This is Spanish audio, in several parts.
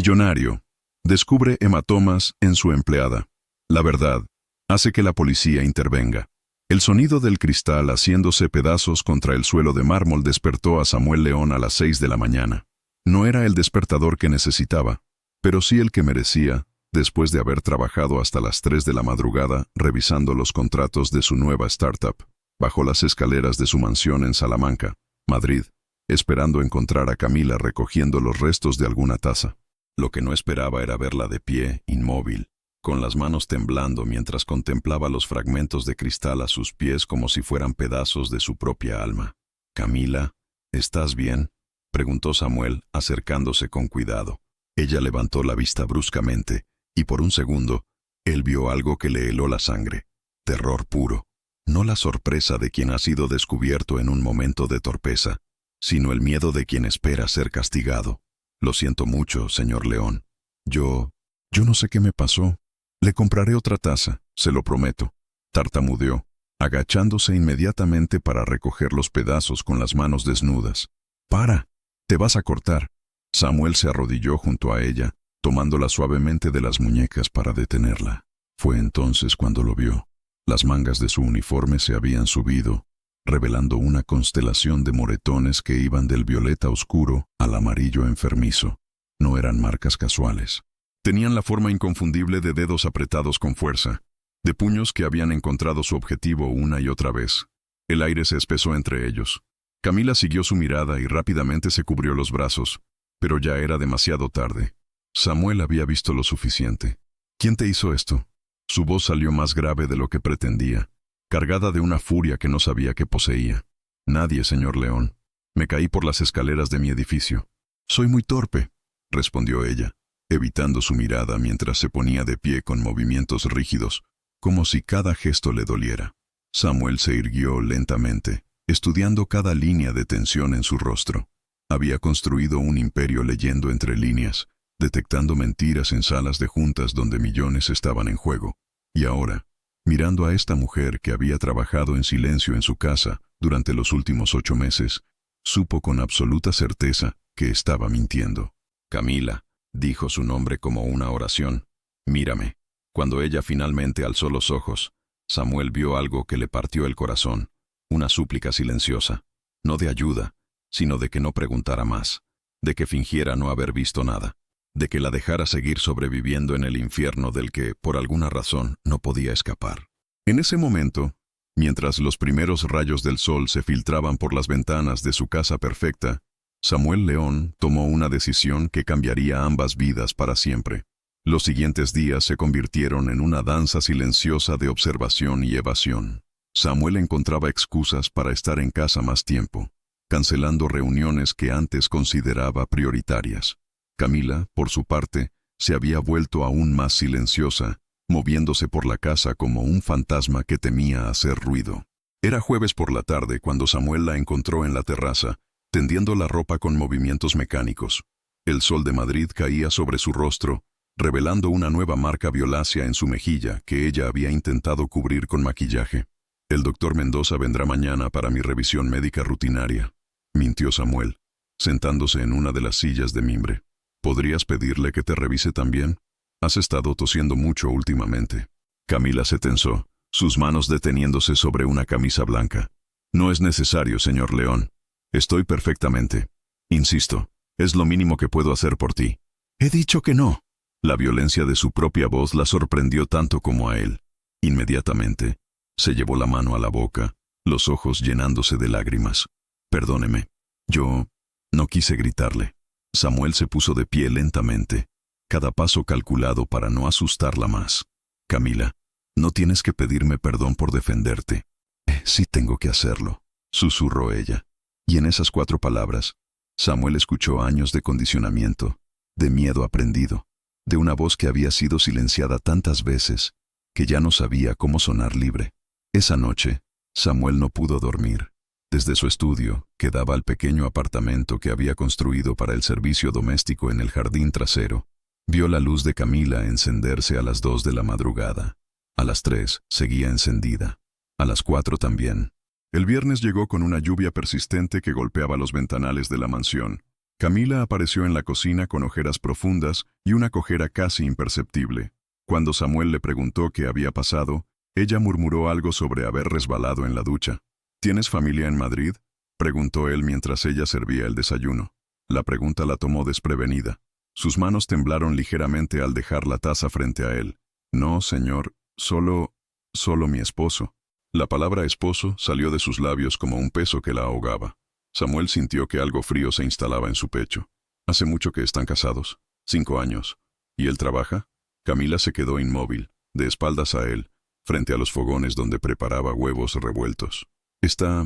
Millonario. Descubre hematomas en su empleada. La verdad hace que la policía intervenga. El sonido del cristal haciéndose pedazos contra el suelo de mármol despertó a Samuel León a las 6 de la mañana. No era el despertador que necesitaba, pero sí el que merecía, después de haber trabajado hasta las 3 de la madrugada revisando los contratos de su nueva startup. Bajó las escaleras de su mansión en Salamanca, Madrid, esperando encontrar a Camila recogiendo los restos de alguna taza. Lo que no esperaba era verla de pie, inmóvil, con las manos temblando mientras contemplaba los fragmentos de cristal a sus pies como si fueran pedazos de su propia alma. «Camila, ¿estás bien?», preguntó Samuel, acercándose con cuidado. Ella levantó la vista bruscamente, y por un segundo, él vio algo que le heló la sangre. Terror puro. No la sorpresa de quien ha sido descubierto en un momento de torpeza, sino el miedo de quien espera ser castigado. «Lo siento mucho, señor León. Yo no sé qué me pasó. Le compraré otra taza, se lo prometo», tartamudeó, agachándose inmediatamente para recoger los pedazos con las manos desnudas. «¡Para! ¡Te vas a cortar!». Samuel se arrodilló junto a ella, tomándola suavemente de las muñecas para detenerla. Fue entonces cuando lo vio. Las mangas de su uniforme se habían subido, revelando una constelación de moretones que iban del violeta oscuro al amarillo enfermizo. No eran marcas casuales. Tenían la forma inconfundible de dedos apretados con fuerza, de puños que habían encontrado su objetivo una y otra vez. El aire se espesó entre ellos. Camila siguió su mirada y rápidamente se cubrió los brazos, pero ya era demasiado tarde. Samuel había visto lo suficiente. «¿Quién te hizo esto?». Su voz salió más grave de lo que pretendía, cargada de una furia que no sabía que poseía. «Nadie, señor León. Me caí por las escaleras de mi edificio». «Soy muy torpe», respondió ella, evitando su mirada mientras se ponía de pie con movimientos rígidos, como si cada gesto le doliera. Samuel se irguió lentamente, estudiando cada línea de tensión en su rostro. Había construido un imperio leyendo entre líneas, detectando mentiras en salas de juntas donde millones estaban en juego. Y ahora, mirando a esta mujer que había trabajado en silencio en su casa durante los últimos 8 meses, supo con absoluta certeza que estaba mintiendo. «Camila», dijo su nombre como una oración. «Mírame». Cuando ella finalmente alzó los ojos, Samuel vio algo que le partió el corazón, una súplica silenciosa, no de ayuda, sino de que no preguntara más, de que fingiera no haber visto nada, de que la dejara seguir sobreviviendo en el infierno del que, por alguna razón, no podía escapar. En ese momento, mientras los primeros rayos del sol se filtraban por las ventanas de su casa perfecta, Samuel León tomó una decisión que cambiaría ambas vidas para siempre. Los siguientes días se convirtieron en una danza silenciosa de observación y evasión. Samuel encontraba excusas para estar en casa más tiempo, cancelando reuniones que antes consideraba prioritarias. Camila, por su parte, se había vuelto aún más silenciosa, moviéndose por la casa como un fantasma que temía hacer ruido. Era jueves por la tarde cuando Samuel la encontró en la terraza, tendiendo la ropa con movimientos mecánicos. El sol de Madrid caía sobre su rostro, revelando una nueva marca violácea en su mejilla que ella había intentado cubrir con maquillaje. «El doctor Mendoza vendrá mañana para mi revisión médica rutinaria», mintió Samuel, sentándose en una de las sillas de mimbre. «¿Podrías pedirle que te revise también? Has estado tosiendo mucho últimamente». Camila se tensó, sus manos deteniéndose sobre una camisa blanca. «No es necesario, señor León. Estoy perfectamente. Insisto, es lo mínimo que puedo hacer por ti». «He dicho que no». La violencia de su propia voz la sorprendió tanto como a él. Inmediatamente, se llevó la mano a la boca, los ojos llenándose de lágrimas. «Perdóneme. Yo no quise gritarle». Samuel se puso de pie lentamente, cada paso calculado para no asustarla más. «Camila, no tienes que pedirme perdón por defenderte». «Sí tengo que hacerlo», susurró ella. Y en esas 4 palabras, Samuel escuchó años de condicionamiento, de miedo aprendido, de una voz que había sido silenciada tantas veces, que ya no sabía cómo sonar libre. Esa noche, Samuel no pudo dormir. Desde su estudio, que daba al pequeño apartamento que había construido para el servicio doméstico en el jardín trasero, vio la luz de Camila encenderse a las 2 de la madrugada. A las 3 seguía encendida. A las 4 también. El viernes llegó con una lluvia persistente que golpeaba los ventanales de la mansión, Camila apareció en la cocina con ojeras profundas y una cojera casi imperceptible. Cuando Samuel le preguntó qué había pasado, ella murmuró algo sobre haber resbalado en la ducha. ¿Tienes familia en Madrid?, preguntó él mientras ella servía el desayuno. La pregunta la tomó desprevenida. Sus manos temblaron ligeramente al dejar la taza frente a él. No, señor, solo mi esposo. La palabra esposo salió de sus labios como un peso que la ahogaba. Samuel sintió que algo frío se instalaba en su pecho. ¿Hace mucho que están casados? 5 años. ¿Y él trabaja? Camila se quedó inmóvil, de espaldas a él, frente a los fogones donde preparaba huevos revueltos. Está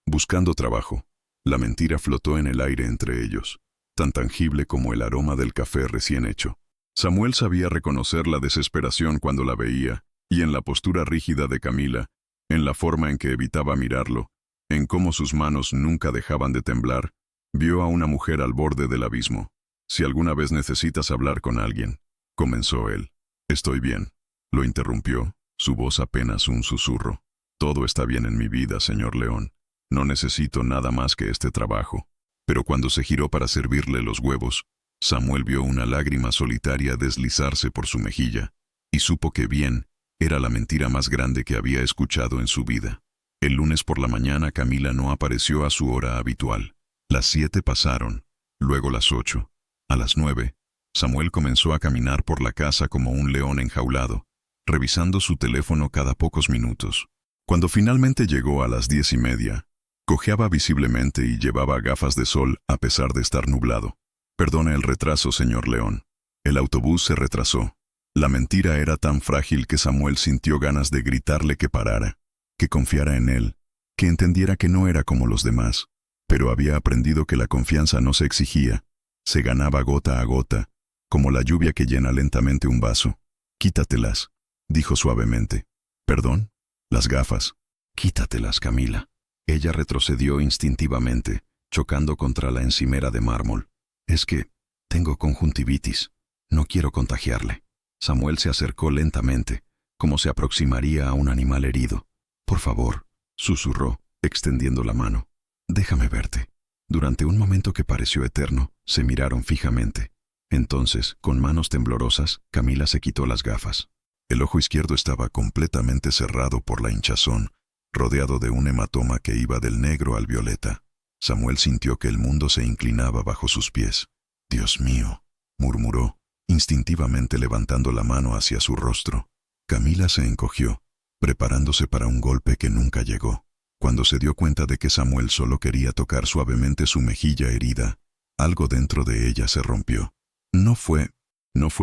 buscando trabajo. La mentira flotó en el aire entre ellos, tan tangible como el aroma del café recién hecho. Samuel sabía reconocer la desesperación cuando la veía, y en la postura rígida de Camila, en la forma en que evitaba mirarlo, en cómo sus manos nunca dejaban de temblar, vio a una mujer al borde del abismo. «Si alguna vez necesitas hablar con alguien», comenzó él. «Estoy bien», lo interrumpió, su voz apenas un susurro. «Todo está bien en mi vida, señor León. No necesito nada más que este trabajo». Pero cuando se giró para servirle los huevos, Samuel vio una lágrima solitaria deslizarse por su mejilla, y supo que bien era la mentira más grande que había escuchado en su vida. El lunes por la mañana Camila no apareció a su hora habitual. Las 7 pasaron, luego las 8. A las 9, Samuel comenzó a caminar por la casa como un león enjaulado, revisando su teléfono cada pocos minutos. Cuando finalmente llegó a las 10:30, cojeaba visiblemente y llevaba gafas de sol a pesar de estar nublado. «Perdone el retraso, señor León». El autobús se retrasó. La mentira era tan frágil que Samuel sintió ganas de gritarle que parara, que confiara en él, que entendiera que no era como los demás. Pero había aprendido que la confianza no se exigía, se ganaba gota a gota, como la lluvia que llena lentamente un vaso. «Quítatelas», dijo suavemente. «¿Perdón?» «Las gafas». «Quítatelas, Camila». Ella retrocedió instintivamente, chocando contra la encimera de mármol. «Es que tengo conjuntivitis. No quiero contagiarle». Samuel se acercó lentamente, como se aproximaría a un animal herido. «Por favor», susurró, extendiendo la mano. «Déjame verte». Durante un momento que pareció eterno, se miraron fijamente. Entonces, con manos temblorosas, Camila se quitó las gafas. El ojo izquierdo estaba completamente cerrado por la hinchazón, rodeado de un hematoma que iba del negro al violeta. Samuel sintió que el mundo se inclinaba bajo sus pies. «Dios mío», murmuró, instintivamente levantando la mano hacia su rostro. Camila se encogió, preparándose para un golpe que nunca llegó. Cuando se dio cuenta de que Samuel solo quería tocar suavemente su mejilla herida, algo dentro de ella se rompió. No fue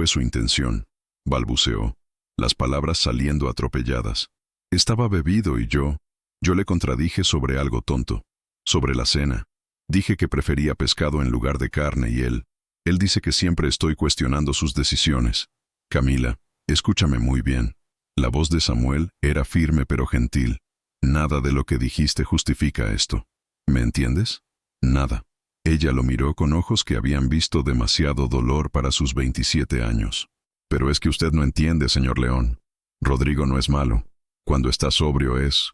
su intención», balbuceó, las palabras saliendo atropelladas. «Estaba bebido y yo le contradije sobre algo tonto, sobre la cena. Dije que prefería pescado en lugar de carne y él dice que siempre estoy cuestionando sus decisiones». «Camila, escúchame muy bien». La voz de Samuel era firme pero gentil. «Nada de lo que dijiste justifica esto. ¿Me entiendes? Nada». Ella lo miró con ojos que habían visto demasiado dolor para sus 27 años. «Pero es que usted no entiende, señor León. Rodrigo no es malo. Cuando está sobrio es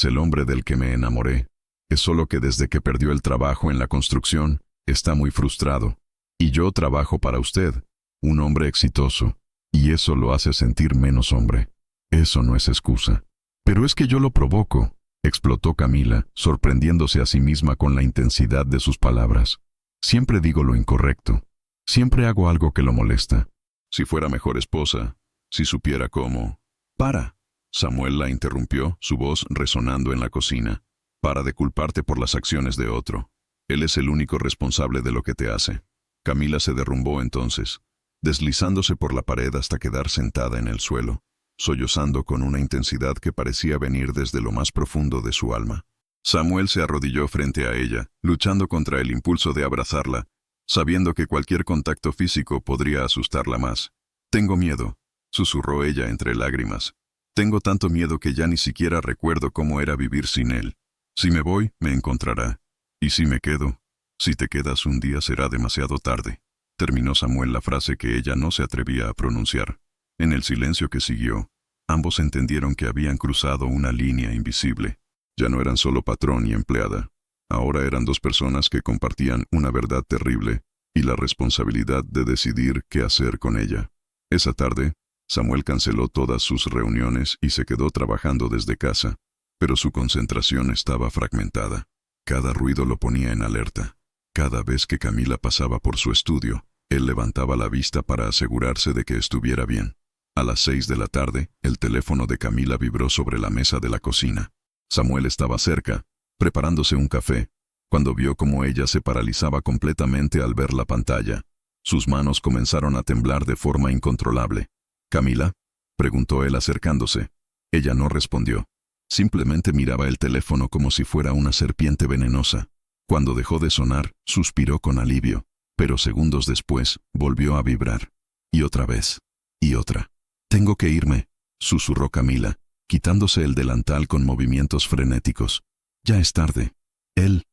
el hombre del que me enamoré. Es solo que desde que perdió el trabajo en la construcción, está muy frustrado. Y yo trabajo para usted, un hombre exitoso, y eso lo hace sentir menos hombre. Eso no es excusa». «Pero es que yo lo provoco», explotó Camila, sorprendiéndose a sí misma con la intensidad de sus palabras. «Siempre digo lo incorrecto. Siempre hago algo que lo molesta. Si fuera mejor esposa, si supiera cómo». «Para», Samuel la interrumpió, su voz resonando en la cocina. «Para de culparte por las acciones de otro. Él es el único responsable de lo que te hace». Camila se derrumbó entonces, deslizándose por la pared hasta quedar sentada en el suelo, sollozando con una intensidad que parecía venir desde lo más profundo de su alma. Samuel se arrodilló frente a ella, luchando contra el impulso de abrazarla, sabiendo que cualquier contacto físico podría asustarla más. «Tengo miedo», susurró ella entre lágrimas. «Tengo tanto miedo que ya ni siquiera recuerdo cómo era vivir sin él. Si me voy, me encontrará. Y si me quedo, si te quedas un día será demasiado tarde». Terminó Samuel la frase que ella no se atrevía a pronunciar. En el silencio que siguió, ambos entendieron que habían cruzado una línea invisible. Ya no eran solo patrón y empleada. Ahora eran dos personas que compartían una verdad terrible y la responsabilidad de decidir qué hacer con ella. Esa tarde, Samuel canceló todas sus reuniones y se quedó trabajando desde casa, pero su concentración estaba fragmentada. Cada ruido lo ponía en alerta. Cada vez que Camila pasaba por su estudio, él levantaba la vista para asegurarse de que estuviera bien. A las 6 de la tarde, el teléfono de Camila vibró sobre la mesa de la cocina. Samuel estaba cerca, preparándose un café, cuando vio cómo ella se paralizaba completamente al ver la pantalla. Sus manos comenzaron a temblar de forma incontrolable. «¿Camila?», preguntó él acercándose. Ella no respondió. Simplemente miraba el teléfono como si fuera una serpiente venenosa. Cuando dejó de sonar, suspiró con alivio, pero segundos después volvió a vibrar. Y otra vez. Y otra. «Tengo que irme», susurró Camila, quitándose el delantal con movimientos frenéticos. «Ya es tarde». Él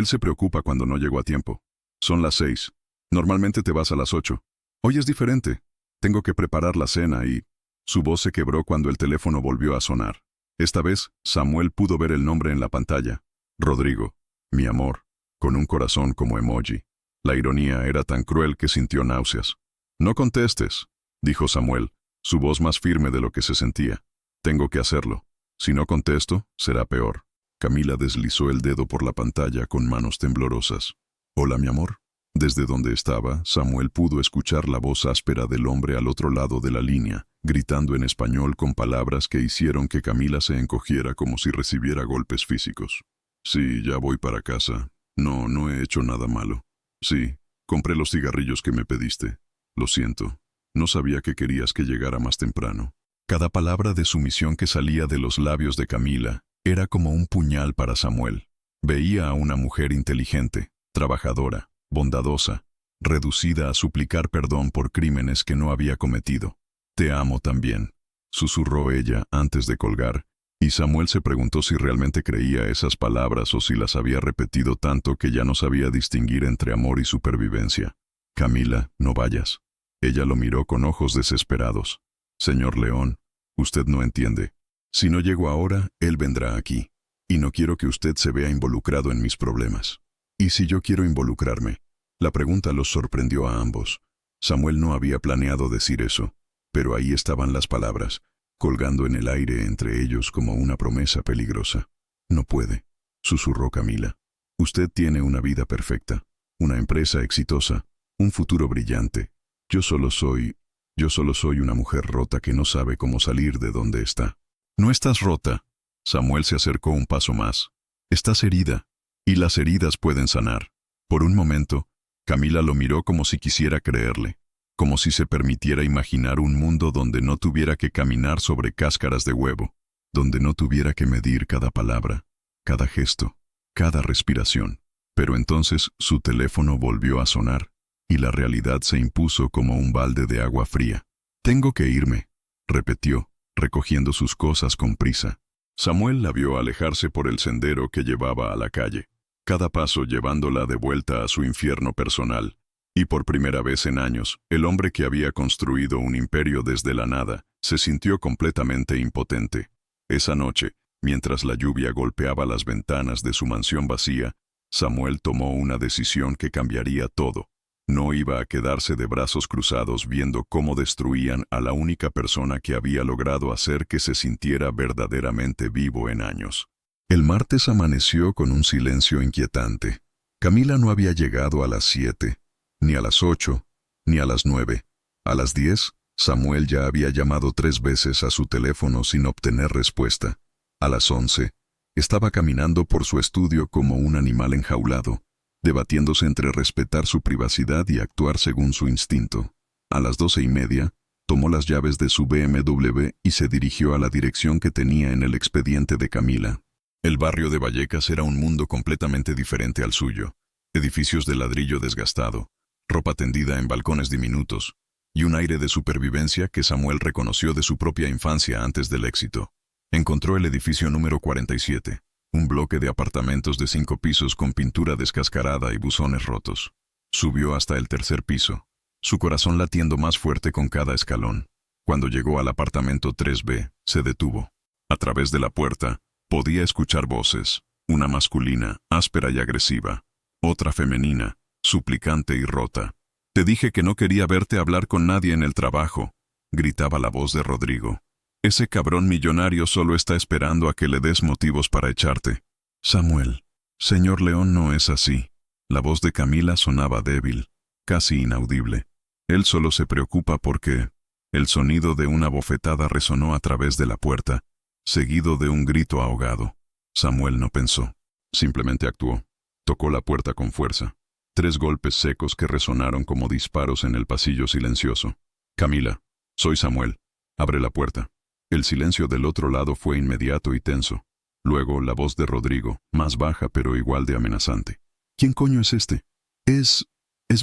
se preocupa cuando no llego a tiempo. Son las 6. Normalmente te vas a las 8. Hoy es diferente. Tengo que preparar la cena y... Su voz se quebró cuando el teléfono volvió a sonar. Esta vez, Samuel pudo ver el nombre en la pantalla. Rodrigo, mi amor, con un corazón como emoji. La ironía era tan cruel que sintió náuseas. «No contestes», dijo Samuel, su voz más firme de lo que se sentía. «Tengo que hacerlo. Si no contesto, será peor». Camila deslizó el dedo por la pantalla con manos temblorosas. «Hola, mi amor». Desde donde estaba, Samuel pudo escuchar la voz áspera del hombre al otro lado de la línea, gritando en español con palabras que hicieron que Camila se encogiera como si recibiera golpes físicos. «Sí, ya voy para casa. No he hecho nada malo. Sí, compré los cigarrillos que me pediste. Lo siento. No sabía que querías que llegara más temprano». Cada palabra de sumisión que salía de los labios de Camila era como un puñal para Samuel. Veía a una mujer inteligente, trabajadora, bondadosa, reducida a suplicar perdón por crímenes que no había cometido. «Te amo también», susurró ella antes de colgar, y Samuel se preguntó si realmente creía esas palabras o si las había repetido tanto que ya no sabía distinguir entre amor y supervivencia. «Camila, no vayas». Ella lo miró con ojos desesperados. «Señor León, usted no entiende. Si no llego ahora, él vendrá aquí. Y no quiero que usted se vea involucrado en mis problemas». «¿Y si yo quiero involucrarme?». La pregunta los sorprendió a ambos. Samuel no había planeado decir eso, pero ahí estaban las palabras, colgando en el aire entre ellos como una promesa peligrosa. «No puede», susurró Camila. «Usted tiene una vida perfecta, una empresa exitosa, un futuro brillante. Yo solo soy una mujer rota que no sabe cómo salir de donde está». «No estás rota». Samuel se acercó un paso más. «Estás herida, y las heridas pueden sanar». Por un momento, Camila lo miró como si quisiera creerle, como si se permitiera imaginar un mundo donde no tuviera que caminar sobre cáscaras de huevo, donde no tuviera que medir cada palabra, cada gesto, cada respiración. Pero entonces su teléfono volvió a sonar, y la realidad se impuso como un balde de agua fría. «Tengo que irme», repitió, recogiendo sus cosas con prisa. Samuel la vio alejarse por el sendero que llevaba a la calle, cada paso llevándola de vuelta a su infierno personal. Y por primera vez en años, el hombre que había construido un imperio desde la nada, se sintió completamente impotente. Esa noche, mientras la lluvia golpeaba las ventanas de su mansión vacía, Samuel tomó una decisión que cambiaría todo. No iba a quedarse de brazos cruzados viendo cómo destruían a la única persona que había logrado hacer que se sintiera verdaderamente vivo en años. El martes amaneció con un silencio inquietante. Camila no había llegado a las 7, ni a las 8, ni a las 9. A las 10, Samuel ya había llamado 3 veces a su teléfono sin obtener respuesta. A las 11, estaba caminando por su estudio como un animal enjaulado, debatiéndose entre respetar su privacidad y actuar según su instinto. A las 12:30, tomó las llaves de su BMW y se dirigió a la dirección que tenía en el expediente de Camila. El barrio de Vallecas era un mundo completamente diferente al suyo. Edificios de ladrillo desgastado, ropa tendida en balcones diminutos, y un aire de supervivencia que Samuel reconoció de su propia infancia antes del éxito. Encontró el edificio número 47, un bloque de apartamentos de 5 pisos con pintura descascarada y buzones rotos. Subió hasta el 3er piso, su corazón latiendo más fuerte con cada escalón. Cuando llegó al apartamento 3B, se detuvo. A través de la puerta, podía escuchar voces, Una masculina, áspera y agresiva. Otra femenina, suplicante y rota. «Te dije que no quería verte hablar con nadie en el trabajo», gritaba la voz de Rodrigo. «Ese cabrón millonario solo está esperando a que le des motivos para echarte». «Samuel, señor León, no es así». La voz de Camila sonaba débil, casi inaudible. Él solo se preocupa porque... El sonido de una bofetada resonó a través de la puerta, seguido de un grito ahogado. Samuel no pensó, simplemente actuó. Tocó la puerta con fuerza. 3 golpes secos que resonaron como disparos en el pasillo silencioso. «Camila, soy Samuel. Abre la puerta». El silencio del otro lado fue inmediato y tenso. Luego la voz de Rodrigo, más baja pero igual de amenazante. «¿Quién coño es este?» Es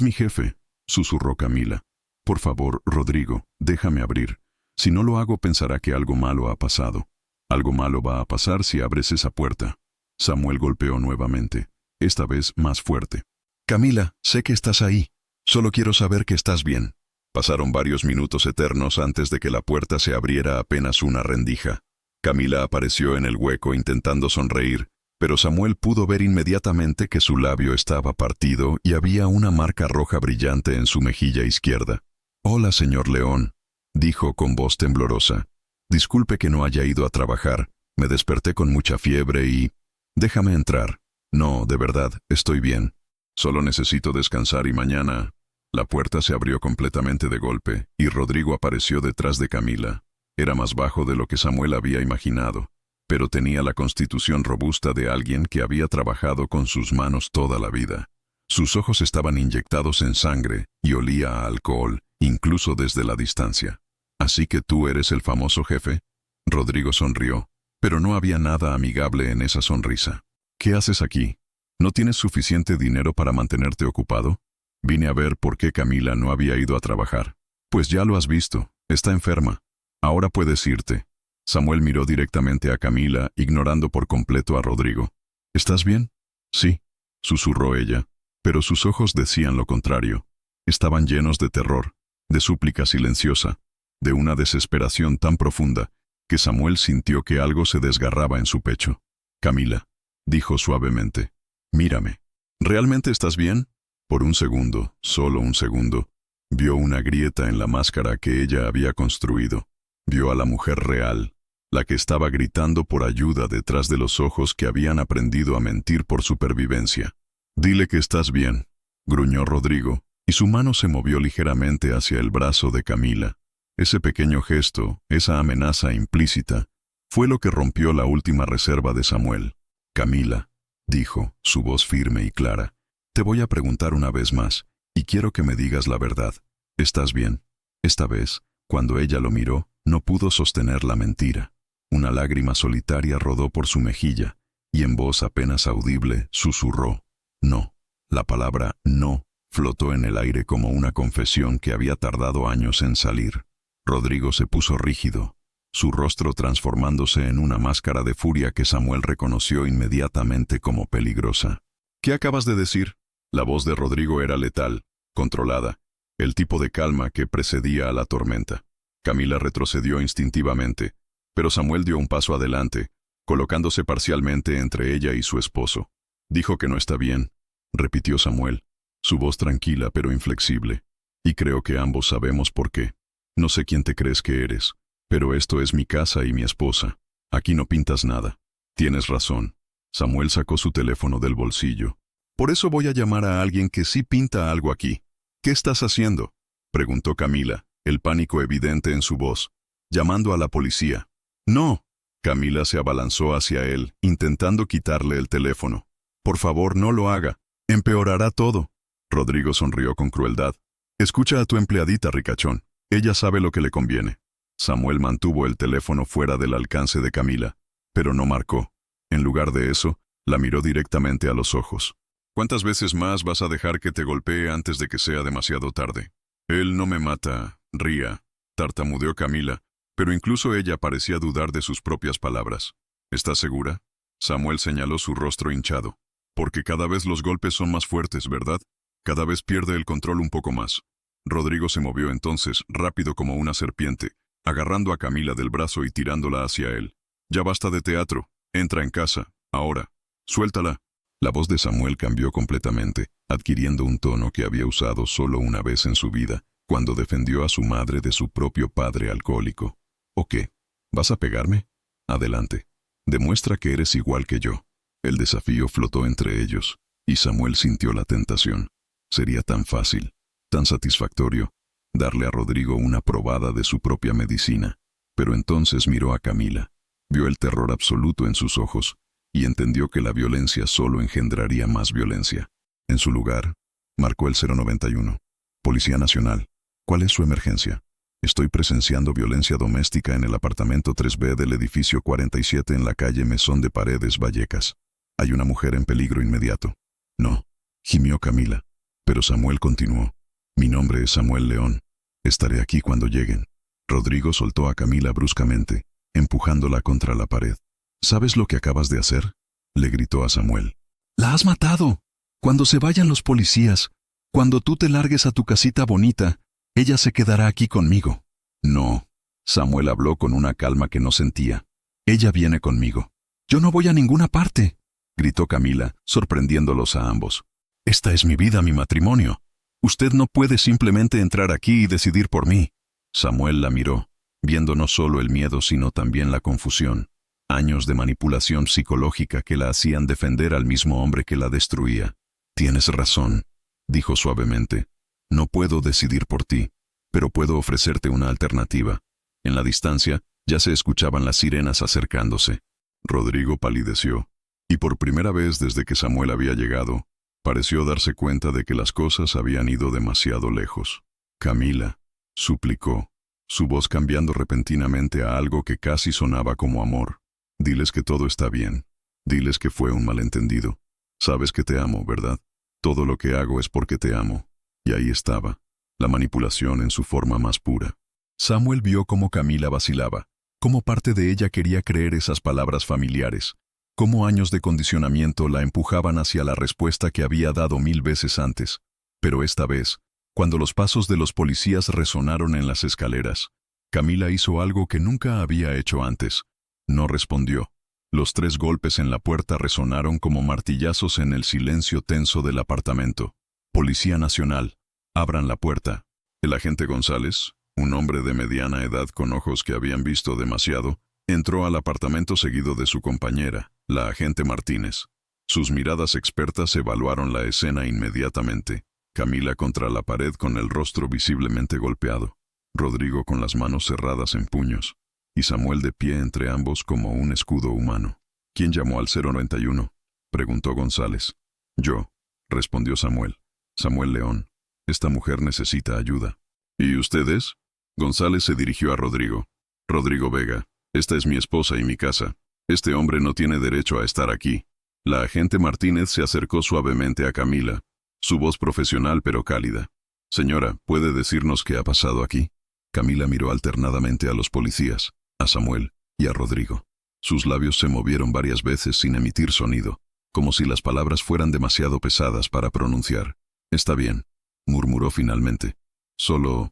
mi jefe», susurró Camila. «Por favor, Rodrigo, déjame abrir. Si no lo hago pensará que algo malo ha pasado. Algo malo va a pasar si abres esa puerta». Samuel golpeó nuevamente, esta vez más fuerte. «Camila, sé que estás ahí. Solo quiero saber que estás bien». Pasaron varios minutos eternos antes de que la puerta se abriera apenas una rendija. Camila apareció en el hueco intentando sonreír, pero Samuel pudo ver inmediatamente que su labio estaba partido y había una marca roja brillante en su mejilla izquierda. «Hola, señor León», dijo con voz temblorosa. «Disculpe que no haya ido a trabajar. Me desperté con mucha fiebre y... Déjame entrar. No, de verdad, estoy bien. Solo necesito descansar y mañana...» La puerta se abrió completamente de golpe y Rodrigo apareció detrás de Camila. Era más bajo de lo que Samuel había imaginado, pero tenía la constitución robusta de alguien que había trabajado con sus manos toda la vida. Sus ojos estaban inyectados en sangre y olía a alcohol, incluso desde la distancia. «¿Así que tú eres el famoso jefe?» Rodrigo sonrió, pero no había nada amigable en esa sonrisa. «¿Qué haces aquí? ¿No tienes suficiente dinero para mantenerte ocupado?» «Vine a ver por qué Camila no había ido a trabajar». «Pues ya lo has visto, está enferma. Ahora puedes irte». Samuel miró directamente a Camila, ignorando por completo a Rodrigo. «¿Estás bien?» «Sí», susurró ella, pero sus ojos decían lo contrario. Estaban llenos de terror, de súplica silenciosa, de una desesperación tan profunda que Samuel sintió que algo se desgarraba en su pecho. «Camila», dijo suavemente, «mírame. ¿Realmente estás bien?» Por un segundo, solo un segundo, vio una grieta en la máscara que ella había construido. Vio a la mujer real, la que estaba gritando por ayuda detrás de los ojos que habían aprendido a mentir por supervivencia. «Dile que estás bien», gruñó Rodrigo, y su mano se movió ligeramente hacia el brazo de Camila. Ese pequeño gesto, esa amenaza implícita, fue lo que rompió la última reserva de Samuel. «Camila», dijo, su voz firme y clara, «te voy a preguntar una vez más, y quiero que me digas la verdad. ¿Estás bien?» Esta vez, cuando ella lo miró, no pudo sostener la mentira. Una lágrima solitaria rodó por su mejilla, y en voz apenas audible susurró, «No». La palabra «no» flotó en el aire como una confesión que había tardado años en salir. Rodrigo se puso rígido, su rostro transformándose en una máscara de furia que Samuel reconoció inmediatamente como peligrosa. «¿Qué acabas de decir?» La voz de Rodrigo era letal, controlada, el tipo de calma que precedía a la tormenta. Camila retrocedió instintivamente, pero Samuel dio un paso adelante, colocándose parcialmente entre ella y su esposo. «Dijo que no está bien», repitió Samuel, su voz tranquila pero inflexible. «Y creo que ambos sabemos por qué. No sé quién te crees que eres, pero esto es mi casa y mi esposa. Aquí no pintas nada». «Tienes razón». Samuel sacó su teléfono del bolsillo. «Por eso voy a llamar a alguien que sí pinta algo aquí». «¿Qué estás haciendo?», preguntó Camila, el pánico evidente en su voz. «Llamando a la policía». «No». Camila se abalanzó hacia él, intentando quitarle el teléfono. «Por favor, no lo haga. Empeorará todo». Rodrigo sonrió con crueldad. «Escucha a tu empleadita, ricachón. Ella sabe lo que le conviene». Samuel mantuvo el teléfono fuera del alcance de Camila, pero no marcó. En lugar de eso, la miró directamente a los ojos. «¿Cuántas veces más vas a dejar que te golpee antes de que sea demasiado tarde?» «Él no me mata», ría, tartamudeó Camila, pero incluso ella parecía dudar de sus propias palabras. «¿Estás segura?». Samuel señaló su rostro hinchado. «Porque cada vez los golpes son más fuertes, ¿verdad? Cada vez pierde el control un poco más». Rodrigo se movió entonces, rápido como una serpiente, agarrando a Camila del brazo y tirándola hacia él. «Ya basta de teatro. Entra en casa, ahora». Suéltala. La voz de Samuel cambió completamente, adquiriendo un tono que había usado solo una vez en su vida, cuando defendió a su madre de su propio padre alcohólico. ¿O qué? ¿Vas a pegarme? Adelante. Demuestra que eres igual que yo. El desafío flotó entre ellos, y Samuel sintió la tentación. Sería tan fácil, tan satisfactorio, darle a Rodrigo una probada de su propia medicina. Pero entonces miró a Camila, vio el terror absoluto en sus ojos, y entendió que la violencia solo engendraría más violencia. En su lugar, marcó el 091. Policía Nacional. ¿Cuál es su emergencia? Estoy presenciando violencia doméstica en el apartamento 3B del edificio 47 en la calle Mesón de Paredes, Vallecas. Hay una mujer en peligro inmediato. No, gimió Camila. Pero Samuel continuó. Mi nombre es Samuel León. Estaré aquí cuando lleguen. Rodrigo soltó a Camila bruscamente, empujándola contra la pared. ¿Sabes lo que acabas de hacer?, le gritó a Samuel. La has matado. Cuando se vayan los policías, cuando tú te largues a tu casita bonita, ella se quedará aquí conmigo. No. Samuel habló con una calma que no sentía. Ella viene conmigo. Yo no voy a ninguna parte, gritó Camila, sorprendiéndolos a ambos. Esta es mi vida, mi matrimonio. Usted no puede simplemente entrar aquí y decidir por mí. Samuel la miró, viendo no solo el miedo sino también la confusión. Años de manipulación psicológica que la hacían defender al mismo hombre que la destruía. Tienes razón, dijo suavemente. No puedo decidir por ti, pero puedo ofrecerte una alternativa. En la distancia ya se escuchaban las sirenas acercándose. Rodrigo palideció, y por primera vez desde que Samuel había llegado, pareció darse cuenta de que las cosas habían ido demasiado lejos. Camila, suplicó, su voz cambiando repentinamente a algo que casi sonaba como amor. Diles que todo está bien. Diles que fue un malentendido. Sabes que te amo, ¿verdad? Todo lo que hago es porque te amo. Y ahí estaba, la manipulación en su forma más pura. Samuel vio cómo Camila vacilaba, cómo parte de ella quería creer esas palabras familiares, cómo años de condicionamiento la empujaban hacia la respuesta que había dado 1000 veces antes. Pero esta vez, cuando los pasos de los policías resonaron en las escaleras, Camila hizo algo que nunca había hecho antes. No respondió. Los 3 golpes en la puerta resonaron como martillazos en el silencio tenso del apartamento. Policía Nacional, abran la puerta. El agente González, un hombre de mediana edad con ojos que habían visto demasiado, entró al apartamento seguido de su compañera, la agente Martínez. Sus miradas expertas evaluaron la escena inmediatamente. Camila contra la pared con el rostro visiblemente golpeado, Rodrigo con las manos cerradas en puños, y Samuel de pie entre ambos como un escudo humano. ¿Quién llamó al 091? Preguntó González. Yo, respondió Samuel. Samuel León. Esta mujer necesita ayuda. ¿Y ustedes? González se dirigió a Rodrigo. Rodrigo Vega, esta es mi esposa y mi casa. Este hombre no tiene derecho a estar aquí. La agente Martínez se acercó suavemente a Camila, su voz profesional pero cálida. Señora, ¿puede decirnos qué ha pasado aquí? Camila miró alternadamente a los policías, a Samuel y a Rodrigo. Sus labios se movieron varias veces sin emitir sonido, como si las palabras fueran demasiado pesadas para pronunciar. Está bien, murmuró finalmente. Solo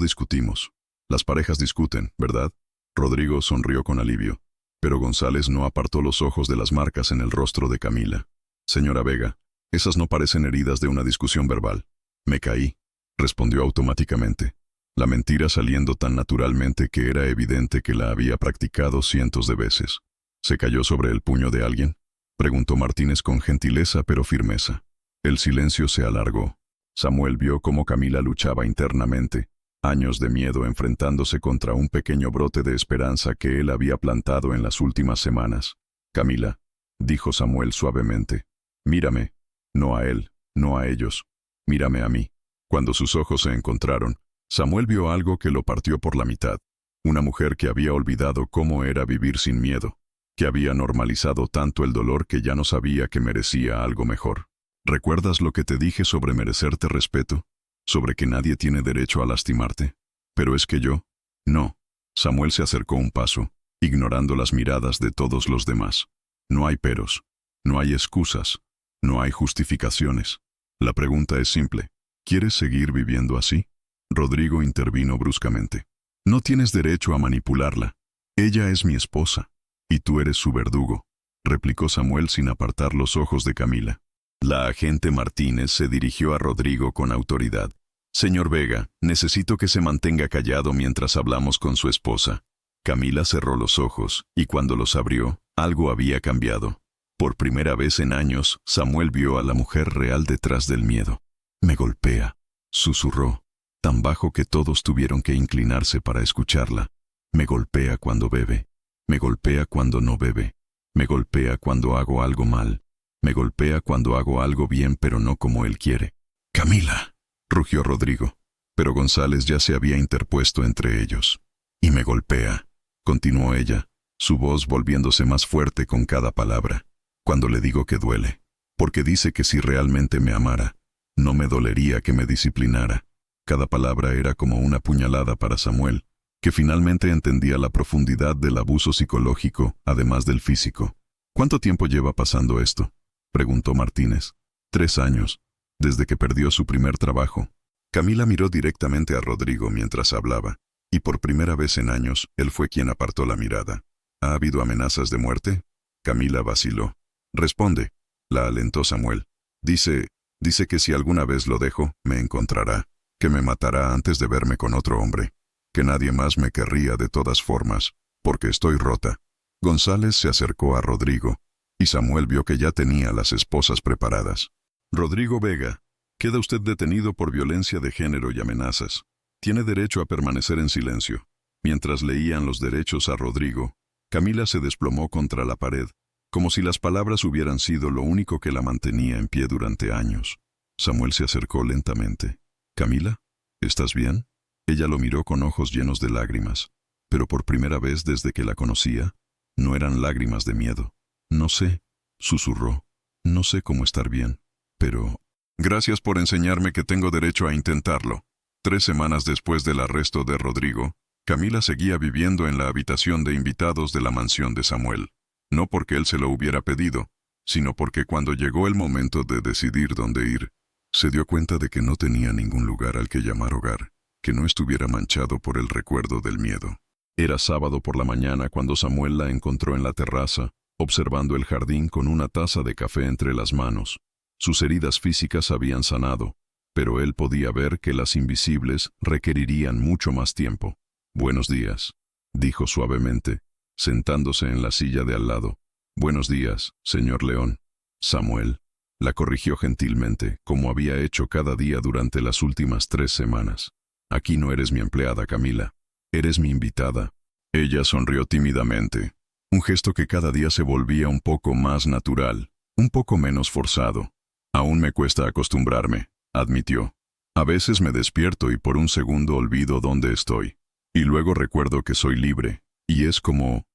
discutimos. Las parejas discuten, ¿verdad? Rodrigo sonrió con alivio, pero González no apartó los ojos de las marcas en el rostro de Camila. Señora Vega, esas no parecen heridas de una discusión verbal. Me caí, respondió automáticamente, la mentira saliendo tan naturalmente que era evidente que la había practicado cientos de veces. ¿Se cayó sobre el puño de alguien?, preguntó Martínez con gentileza pero firmeza. El silencio se alargó. Samuel vio cómo Camila luchaba internamente, años de miedo enfrentándose contra un pequeño brote de esperanza que él había plantado en las últimas semanas. Camila, dijo Samuel suavemente, mírame, no a él, no a ellos, mírame a mí. Cuando sus ojos se encontraron, Samuel vio algo que lo partió por la mitad. Una mujer que había olvidado cómo era vivir sin miedo, que había normalizado tanto el dolor que ya no sabía que merecía algo mejor. ¿Recuerdas lo que te dije sobre merecerte respeto? ¿Sobre que nadie tiene derecho a lastimarte? Pero es que yo... No. Samuel se acercó un paso, ignorando las miradas de todos los demás. No hay peros. No hay excusas. No hay justificaciones. La pregunta es simple. ¿Quieres seguir viviendo así? Rodrigo intervino bruscamente. No tienes derecho a manipularla. Ella es mi esposa, y tú eres su verdugo. replicó Samuel sin apartar los ojos de Camila. La agente Martínez se dirigió a Rodrigo con autoridad. Señor Vega, necesito que se mantenga callado mientras hablamos con su esposa. Camila cerró los ojos, y cuando los abrió, algo había cambiado. Por primera vez en años, Samuel vio a la mujer real detrás del miedo. Me golpea, susurró, tan bajo que todos tuvieron que inclinarse para escucharla. Me golpea cuando bebe. Me golpea cuando no bebe. Me golpea cuando hago algo mal. Me golpea cuando hago algo bien pero no como él quiere. Camila, rugió Rodrigo, pero González ya se había interpuesto entre ellos. Y me golpea, continuó ella, su voz volviéndose más fuerte con cada palabra. Cuando le digo que duele, porque dice que si realmente me amara, no me dolería que me disciplinara. Cada palabra era como una puñalada para Samuel, que finalmente entendía la profundidad del abuso psicológico, además del físico. ¿Cuánto tiempo lleva pasando esto?, preguntó Martínez. 3 años, desde que perdió su primer trabajo. Camila miró directamente a Rodrigo mientras hablaba, y por primera vez en años, él fue quien apartó la mirada. ¿Ha habido amenazas de muerte? Camila vaciló. Responde, la alentó Samuel. Dice que si alguna vez lo dejo, me encontrará, que me matará antes de verme con otro hombre, que nadie más me querría de todas formas, porque estoy rota. González se acercó a Rodrigo, y Samuel vio que ya tenía las esposas preparadas. Rodrigo Vega, queda usted detenido por violencia de género y amenazas. Tiene derecho a permanecer en silencio. Mientras leían los derechos a Rodrigo, Camila se desplomó contra la pared, como si las palabras hubieran sido lo único que la mantenía en pie durante años. Samuel se acercó lentamente. «Camila, ¿estás bien?» Ella lo miró con ojos llenos de lágrimas, pero por primera vez desde que la conocía, no eran lágrimas de miedo. «No sé», susurró, «no sé cómo estar bien, pero...» «Gracias por enseñarme que tengo derecho a intentarlo». 3 semanas después del arresto de Rodrigo, Camila seguía viviendo en la habitación de invitados de la mansión de Samuel. No porque él se lo hubiera pedido, sino porque cuando llegó el momento de decidir dónde ir, se dio cuenta de que no tenía ningún lugar al que llamar hogar, que no estuviera manchado por el recuerdo del miedo. Era sábado por la mañana cuando Samuel la encontró en la terraza, observando el jardín con una taza de café entre las manos. Sus heridas físicas habían sanado, pero él podía ver que las invisibles requerirían mucho más tiempo. «Buenos días», dijo suavemente, sentándose en la silla de al lado. «Buenos días, señor León». Samuel la corrigió gentilmente, como había hecho cada día durante las últimas 3 semanas. «Aquí no eres mi empleada, Camila. Eres mi invitada». Ella sonrió tímidamente, un gesto que cada día se volvía un poco más natural, un poco menos forzado. «Aún me cuesta acostumbrarme», admitió. «A veces me despierto y por un segundo olvido dónde estoy. Y luego recuerdo que soy libre, y es como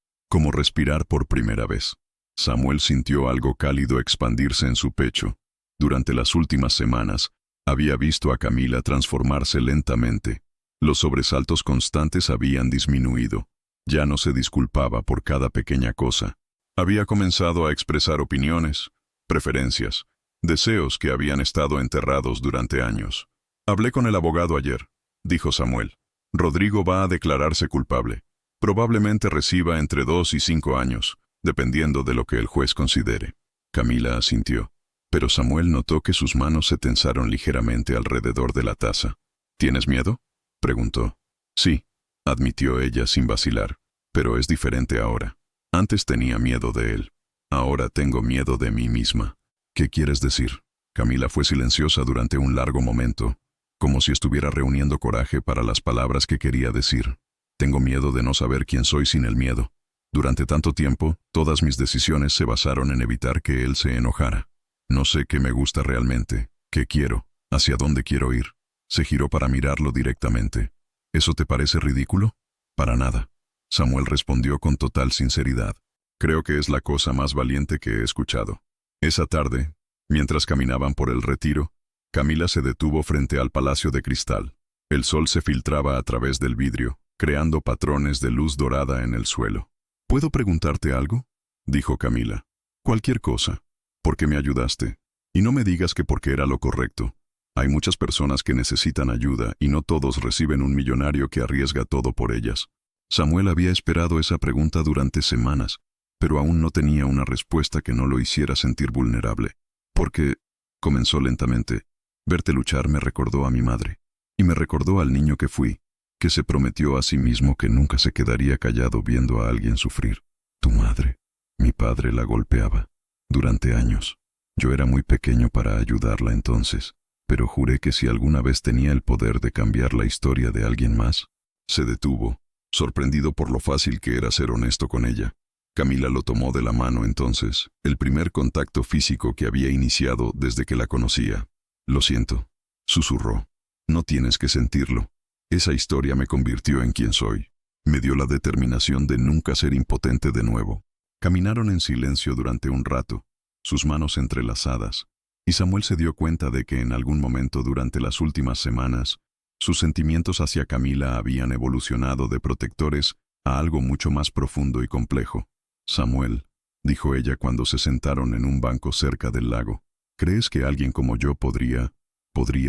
respirar por primera vez». Samuel sintió algo cálido expandirse en su pecho. Durante las últimas semanas, había visto a Camila transformarse lentamente. Los sobresaltos constantes habían disminuido. Ya no se disculpaba por cada pequeña cosa. Había comenzado a expresar opiniones, preferencias, deseos que habían estado enterrados durante años. «Hablé con el abogado ayer», dijo Samuel. «Rodrigo va a declararse culpable. Probablemente reciba entre 2 y 5 años, dependiendo de lo que el juez considere». Camila asintió, pero Samuel notó que sus manos se tensaron ligeramente alrededor de la taza. «¿Tienes miedo?», preguntó. «Sí», admitió ella sin vacilar, «pero es diferente ahora. Antes tenía miedo de él. Ahora tengo miedo de mí misma». «¿Qué quieres decir?». Camila fue silenciosa durante un largo momento, como si estuviera reuniendo coraje para las palabras que quería decir. «Tengo miedo de no saber quién soy sin el miedo. Durante tanto tiempo, todas mis decisiones se basaron en evitar que él se enojara. No sé qué me gusta realmente, qué quiero, hacia dónde quiero ir». Se giró para mirarlo directamente. «¿Eso te parece ridículo?». «Para nada». Samuel respondió con total sinceridad. «Creo que es la cosa más valiente que he escuchado». Esa tarde, mientras caminaban por el retiro, Camila se detuvo frente al Palacio de Cristal. El sol se filtraba a través del vidrio, creando patrones de luz dorada en el suelo. «¿Puedo preguntarte algo?», dijo Camila. «Cualquier cosa. ¿Por qué me ayudaste? Y no me digas que porque era lo correcto. Hay muchas personas que necesitan ayuda y no todos reciben un millonario que arriesga todo por ellas». Samuel había esperado esa pregunta durante semanas. pero aún no tenía una respuesta que no lo hiciera sentir vulnerable. Porque, comenzó lentamente, verte luchar me recordó a mi madre, y me recordó al niño que fui, que se prometió a sí mismo que nunca se quedaría callado viendo a alguien sufrir. Tu madre. Mi padre la golpeaba. Durante años. Yo era muy pequeño para ayudarla entonces, pero juré que si alguna vez tenía el poder de cambiar la historia de alguien más. Se detuvo, sorprendido por lo fácil que era ser honesto con ella. Camila lo tomó de la mano entonces, el primer contacto físico que había iniciado desde que la conocía. Lo siento, susurró. No tienes que sentirlo. Esa historia me convirtió en quien soy. Me dio la determinación de nunca ser impotente de nuevo. Caminaron en silencio durante un rato, sus manos entrelazadas, y Samuel se dio cuenta de que en algún momento durante las últimas semanas, sus sentimientos hacia Camila habían evolucionado de protectores a algo mucho más profundo y complejo. Samuel, dijo ella cuando se sentaron en un banco cerca del lago, ¿crees que alguien como yo podría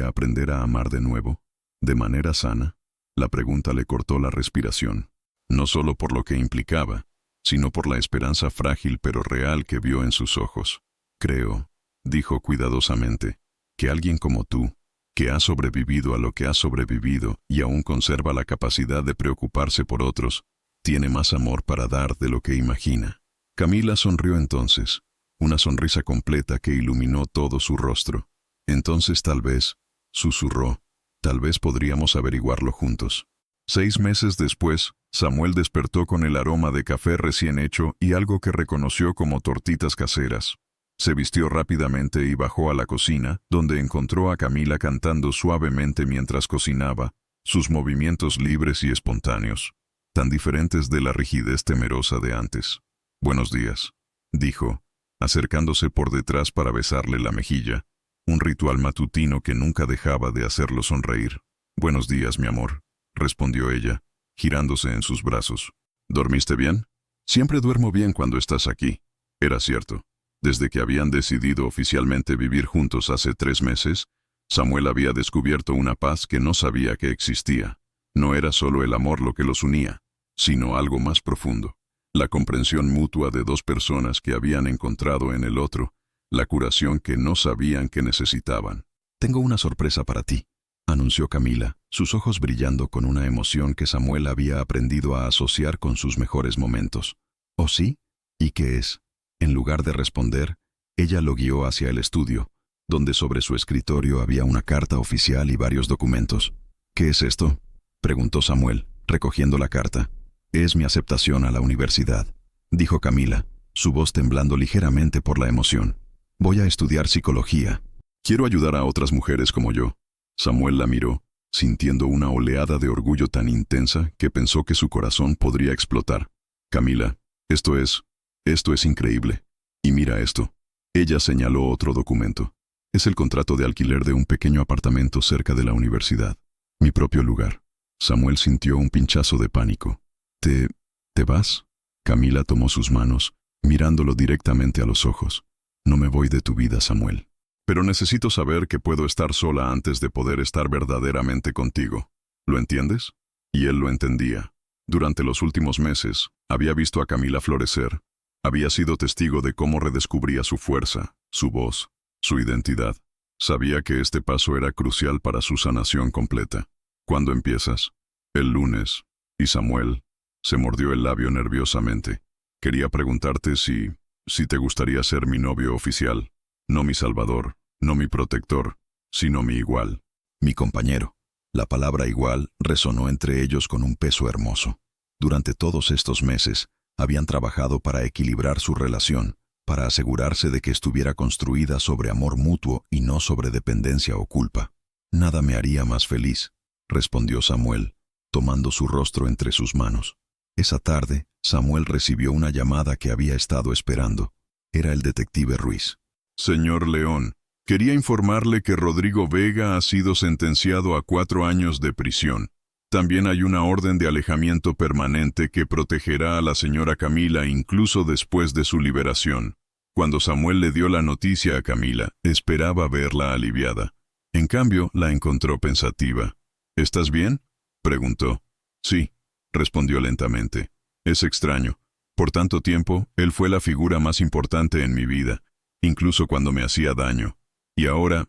aprender a amar de nuevo? ¿De manera sana? La pregunta le cortó la respiración, no solo por lo que implicaba, sino por la esperanza frágil pero real que vio en sus ojos. Creo, dijo cuidadosamente, que alguien como tú, que ha sobrevivido a lo que ha sobrevivido y aún conserva la capacidad de preocuparse por otros, tiene más amor para dar de lo que imagina. Camila sonrió entonces, una sonrisa completa que iluminó todo su rostro. Entonces tal vez, susurró, tal vez podríamos averiguarlo juntos. 6 meses después, Samuel despertó con el aroma de café recién hecho y algo que reconoció como tortitas caseras. Se vistió rápidamente y bajó a la cocina, donde encontró a Camila cantando suavemente mientras cocinaba, sus movimientos libres y espontáneos, tan diferentes de la rigidez temerosa de antes. «Buenos días», dijo, acercándose por detrás para besarle la mejilla, un ritual matutino que nunca dejaba de hacerlo sonreír. «Buenos días, mi amor», respondió ella, girándose en sus brazos. «¿Dormiste bien?» «Siempre duermo bien cuando estás aquí». Era cierto. Desde que habían decidido oficialmente vivir juntos hace 3 meses, Samuel había descubierto una paz que no sabía que existía. No era solo el amor lo que los unía, sino algo más profundo. La comprensión mutua de 2 personas que habían encontrado en el otro, la curación que no sabían que necesitaban. «Tengo una sorpresa para ti», anunció Camila, sus ojos brillando con una emoción que Samuel había aprendido a asociar con sus mejores momentos. «¿Oh sí? ¿Y qué es?» En lugar de responder, ella lo guió hacia el estudio, donde sobre su escritorio había una carta oficial y varios documentos. «¿Qué es esto?», preguntó Samuel, recogiendo la carta. «Es mi aceptación a la universidad», dijo Camila, su voz temblando ligeramente por la emoción. «Voy a estudiar psicología. Quiero ayudar a otras mujeres como yo». Samuel la miró, sintiendo una oleada de orgullo tan intensa que pensó que su corazón podría explotar. «Camila, esto es increíble. Y mira esto». Ella señaló otro documento. «Es el contrato de alquiler de un pequeño apartamento cerca de la universidad. Mi propio lugar». Samuel sintió un pinchazo de pánico. ¿Te vas?» Camila tomó sus manos, mirándolo directamente a los ojos. «No me voy de tu vida, Samuel. Pero necesito saber que puedo estar sola antes de poder estar verdaderamente contigo. ¿Lo entiendes?» Y él lo entendía. Durante los últimos meses, había visto a Camila florecer. Había sido testigo de cómo redescubría su fuerza, su voz, su identidad. Sabía que este paso era crucial para su sanación completa. «¿Cuándo empiezas?» «El lunes». Y Samuel se mordió el labio nerviosamente. «Quería preguntarte si te gustaría ser mi novio oficial. No mi salvador, no mi protector, sino mi igual». «Mi compañero». La palabra igual resonó entre ellos con un peso hermoso. Durante todos estos meses, habían trabajado para equilibrar su relación, para asegurarse de que estuviera construida sobre amor mutuo y no sobre dependencia o culpa. «Nada me haría más feliz», respondió Samuel, tomando su rostro entre sus manos. Esa tarde, Samuel recibió una llamada que había estado esperando. Era el detective Ruiz. «Señor León, quería informarle que Rodrigo Vega ha sido sentenciado a 4 años de prisión. También hay una orden de alejamiento permanente que protegerá a la señora Camila incluso después de su liberación». Cuando Samuel le dio la noticia a Camila, esperaba verla aliviada. En cambio, la encontró pensativa. «¿Estás bien?», preguntó. «Sí», respondió lentamente. «Es extraño. Por tanto tiempo, él fue la figura más importante en mi vida, incluso cuando me hacía daño. Y ahora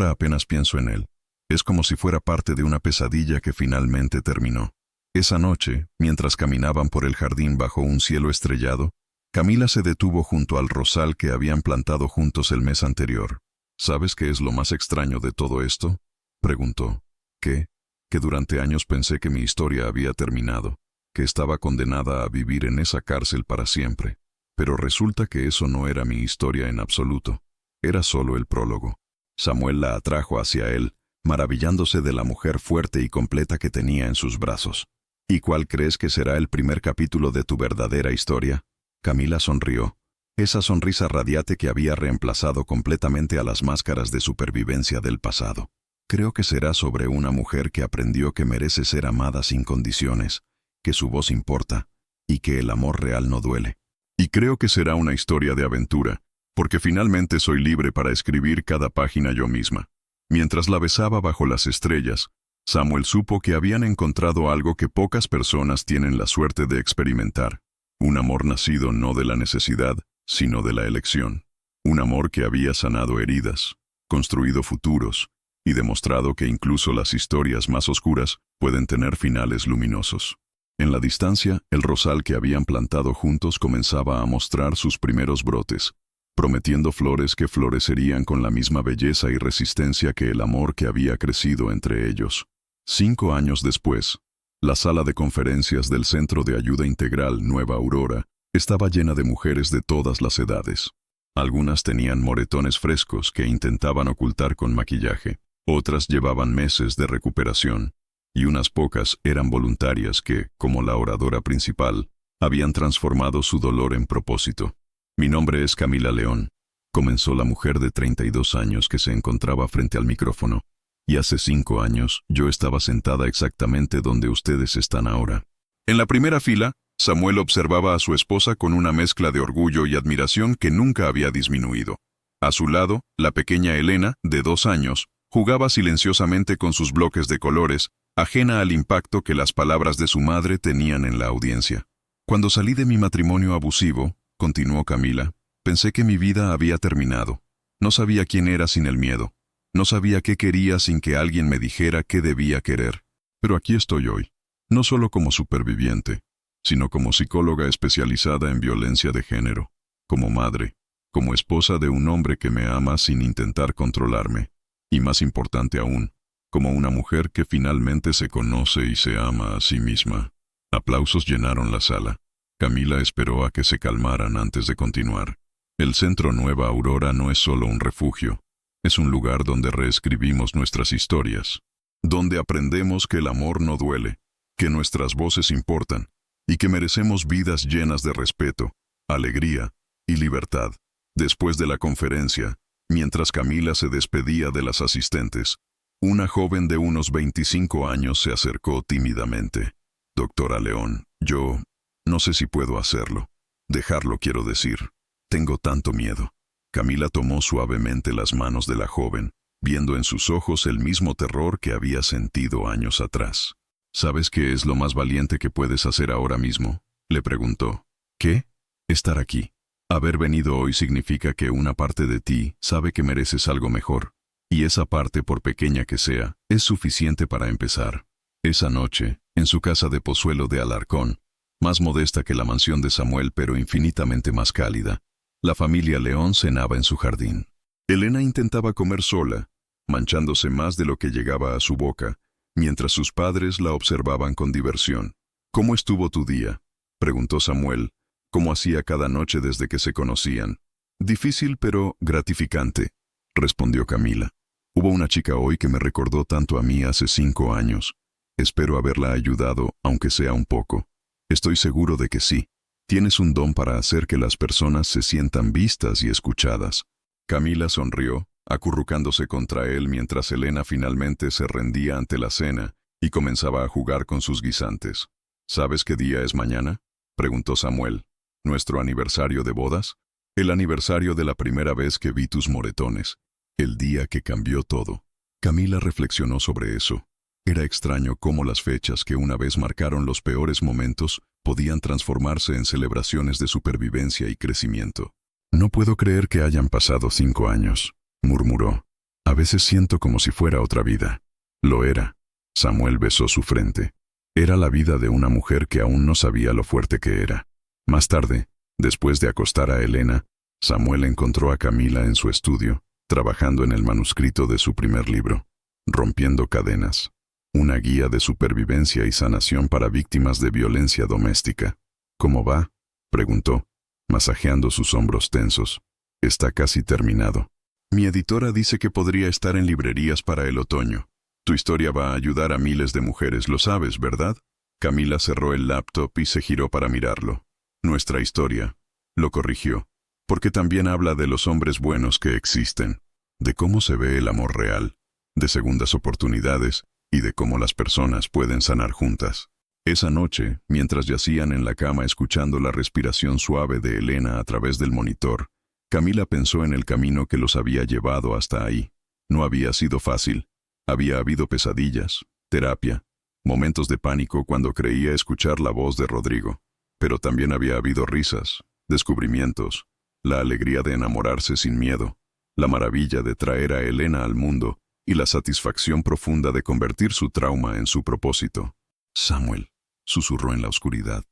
apenas pienso en él. Es como si fuera parte de una pesadilla que finalmente terminó. Esa noche, mientras caminaban por el jardín bajo un cielo estrellado, Camila se detuvo junto al rosal que habían plantado juntos el mes anterior. ¿Sabes qué es lo más extraño de todo esto?, preguntó. ¿Qué? Que durante años pensé que mi historia había terminado, que estaba condenada a vivir en esa cárcel para siempre. Pero resulta que eso no era mi historia en absoluto. Era solo el prólogo. Samuel la atrajo hacia él, maravillándose de la mujer fuerte y completa que tenía en sus brazos. ¿Y cuál crees que será el primer capítulo de tu verdadera historia? Camila sonrió. Esa sonrisa radiante que había reemplazado completamente a las máscaras de supervivencia del pasado. Creo que será sobre una mujer que aprendió que merece ser amada sin condiciones, que su voz importa, y que el amor real no duele. Y creo que será una historia de aventura, porque finalmente soy libre para escribir cada página yo misma. Mientras la besaba bajo las estrellas, Samuel supo que habían encontrado algo que pocas personas tienen la suerte de experimentar. Un amor nacido no de la necesidad, sino de la elección. Un amor que había sanado heridas, construido futuros, y demostrado que incluso las historias más oscuras pueden tener finales luminosos. En la distancia, el rosal que habían plantado juntos comenzaba a mostrar sus primeros brotes, prometiendo flores que florecerían con la misma belleza y resistencia que el amor que había crecido entre ellos. 5 años después, la sala de conferencias del Centro de Ayuda Integral Nueva Aurora estaba llena de mujeres de todas las edades. Algunas tenían moretones frescos que intentaban ocultar con maquillaje, otras llevaban meses de recuperación, y unas pocas eran voluntarias que, como la oradora principal, habían transformado su dolor en propósito. Mi nombre es Camila León, comenzó la mujer de 32 años que se encontraba frente al micrófono, y hace 5 años yo estaba sentada exactamente donde ustedes están ahora. En la primera fila, Samuel observaba a su esposa con una mezcla de orgullo y admiración que nunca había disminuido. A su lado, la pequeña Elena, de 2 años, jugaba silenciosamente con sus bloques de colores, ajena al impacto que las palabras de su madre tenían en la audiencia. Cuando salí de mi matrimonio abusivo, continuó Camila, pensé que mi vida había terminado. No sabía quién era sin el miedo. No sabía qué quería sin que alguien me dijera qué debía querer. Pero aquí estoy hoy, no solo como superviviente, sino como psicóloga especializada en violencia de género, como madre, como esposa de un hombre que me ama sin intentar controlarme, y más importante aún, como una mujer que finalmente se conoce y se ama a sí misma. Aplausos llenaron la sala. Camila esperó a que se calmaran antes de continuar. El Centro Nueva Aurora no es solo un refugio, es un lugar donde reescribimos nuestras historias, donde aprendemos que el amor no duele, que nuestras voces importan, y que merecemos vidas llenas de respeto, alegría y libertad. Después de la conferencia, mientras Camila se despedía de las asistentes, una joven de unos 25 años se acercó tímidamente. Doctora León, yo no sé si puedo hacerlo. Dejarlo quiero decir. Tengo tanto miedo. Camila tomó suavemente las manos de la joven, viendo en sus ojos el mismo terror que había sentido años atrás. ¿Sabes qué es lo más valiente que puedes hacer ahora mismo?, le preguntó. ¿Qué? Estar aquí. Haber venido hoy significa que una parte de ti sabe que mereces algo mejor. Y esa parte, por pequeña que sea, es suficiente para empezar. Esa noche, en su casa de Pozuelo de Alarcón, más modesta que la mansión de Samuel pero infinitamente más cálida, la familia León cenaba en su jardín. Elena intentaba comer sola, manchándose más de lo que llegaba a su boca, mientras sus padres la observaban con diversión. ¿Cómo estuvo tu día?, preguntó Samuel, como hacía cada noche desde que se conocían. Difícil pero gratificante, respondió Camila. Hubo una chica hoy que me recordó tanto a mí hace 5 años. Espero haberla ayudado, aunque sea un poco. Estoy seguro de que sí. Tienes un don para hacer que las personas se sientan vistas y escuchadas. Camila sonrió, acurrucándose contra él mientras Elena finalmente se rendía ante la cena y comenzaba a jugar con sus guisantes. ¿Sabes qué día es mañana?, preguntó Samuel. ¿Nuestro aniversario de bodas? El aniversario de la primera vez que vi tus moretones. El día que cambió todo. Camila reflexionó sobre eso. Era extraño cómo las fechas que una vez marcaron los peores momentos podían transformarse en celebraciones de supervivencia y crecimiento. «No puedo creer que hayan pasado 5 años», murmuró. «A veces siento como si fuera otra vida». Lo era. Samuel besó su frente. Era la vida de una mujer que aún no sabía lo fuerte que era. Más tarde, después de acostar a Elena, Samuel encontró a Camila en su estudio, trabajando en el manuscrito de su primer libro, Rompiendo Cadenas, una guía de supervivencia y sanación para víctimas de violencia doméstica. «¿Cómo va?», preguntó, masajeando sus hombros tensos. «Está casi terminado. Mi editora dice que podría estar en librerías para el otoño. Tu historia va a ayudar a miles de mujeres, lo sabes, ¿verdad?». Camila cerró el laptop y se giró para mirarlo. «Nuestra historia», lo corrigió, «porque también habla de los hombres buenos que existen, de cómo se ve el amor real, de segundas oportunidades y de cómo las personas pueden sanar juntas». Esa noche, mientras yacían en la cama escuchando la respiración suave de Elena a través del monitor, Camila pensó en el camino que los había llevado hasta ahí. No había sido fácil. Había habido pesadillas, terapia, momentos de pánico cuando creía escuchar la voz de Rodrigo. Pero también había habido risas, descubrimientos, la alegría de enamorarse sin miedo, la maravilla de traer a Elena al mundo y la satisfacción profunda de convertir su trauma en su propósito. «Samuel», susurró en la oscuridad.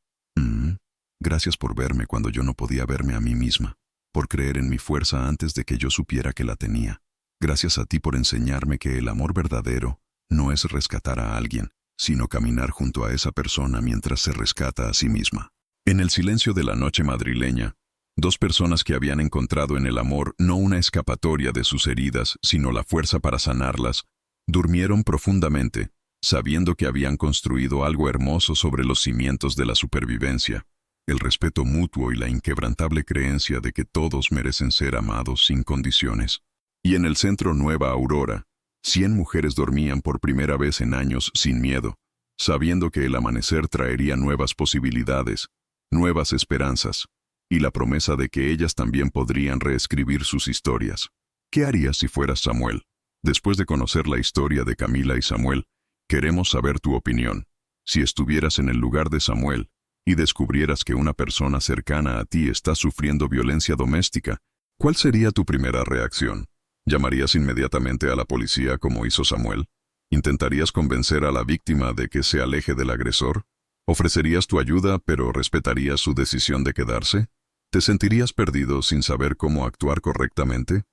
Gracias por verme cuando yo no podía verme a mí misma, por creer en mi fuerza antes de que yo supiera que la tenía. Gracias a ti por enseñarme que el amor verdadero no es rescatar a alguien, sino caminar junto a esa persona mientras se rescata a sí misma». En el silencio de la noche madrileña, dos personas que habían encontrado en el amor no una escapatoria de sus heridas, sino la fuerza para sanarlas, durmieron profundamente, sabiendo que habían construido algo hermoso sobre los cimientos de la supervivencia, el respeto mutuo y la inquebrantable creencia de que todos merecen ser amados sin condiciones. Y en el centro Nueva Aurora, 100 mujeres dormían por primera vez en años sin miedo, sabiendo que el amanecer traería nuevas posibilidades, nuevas esperanzas, y la promesa de que ellas también podrían reescribir sus historias. ¿Qué harías si fueras Samuel? Después de conocer la historia de Camila y Samuel, queremos saber tu opinión. Si estuvieras en el lugar de Samuel y descubrieras que una persona cercana a ti está sufriendo violencia doméstica, ¿cuál sería tu primera reacción? ¿Llamarías inmediatamente a la policía como hizo Samuel? ¿Intentarías convencer a la víctima de que se aleje del agresor? ¿Ofrecerías tu ayuda pero respetarías su decisión de quedarse? ¿Te sentirías perdido sin saber cómo actuar correctamente?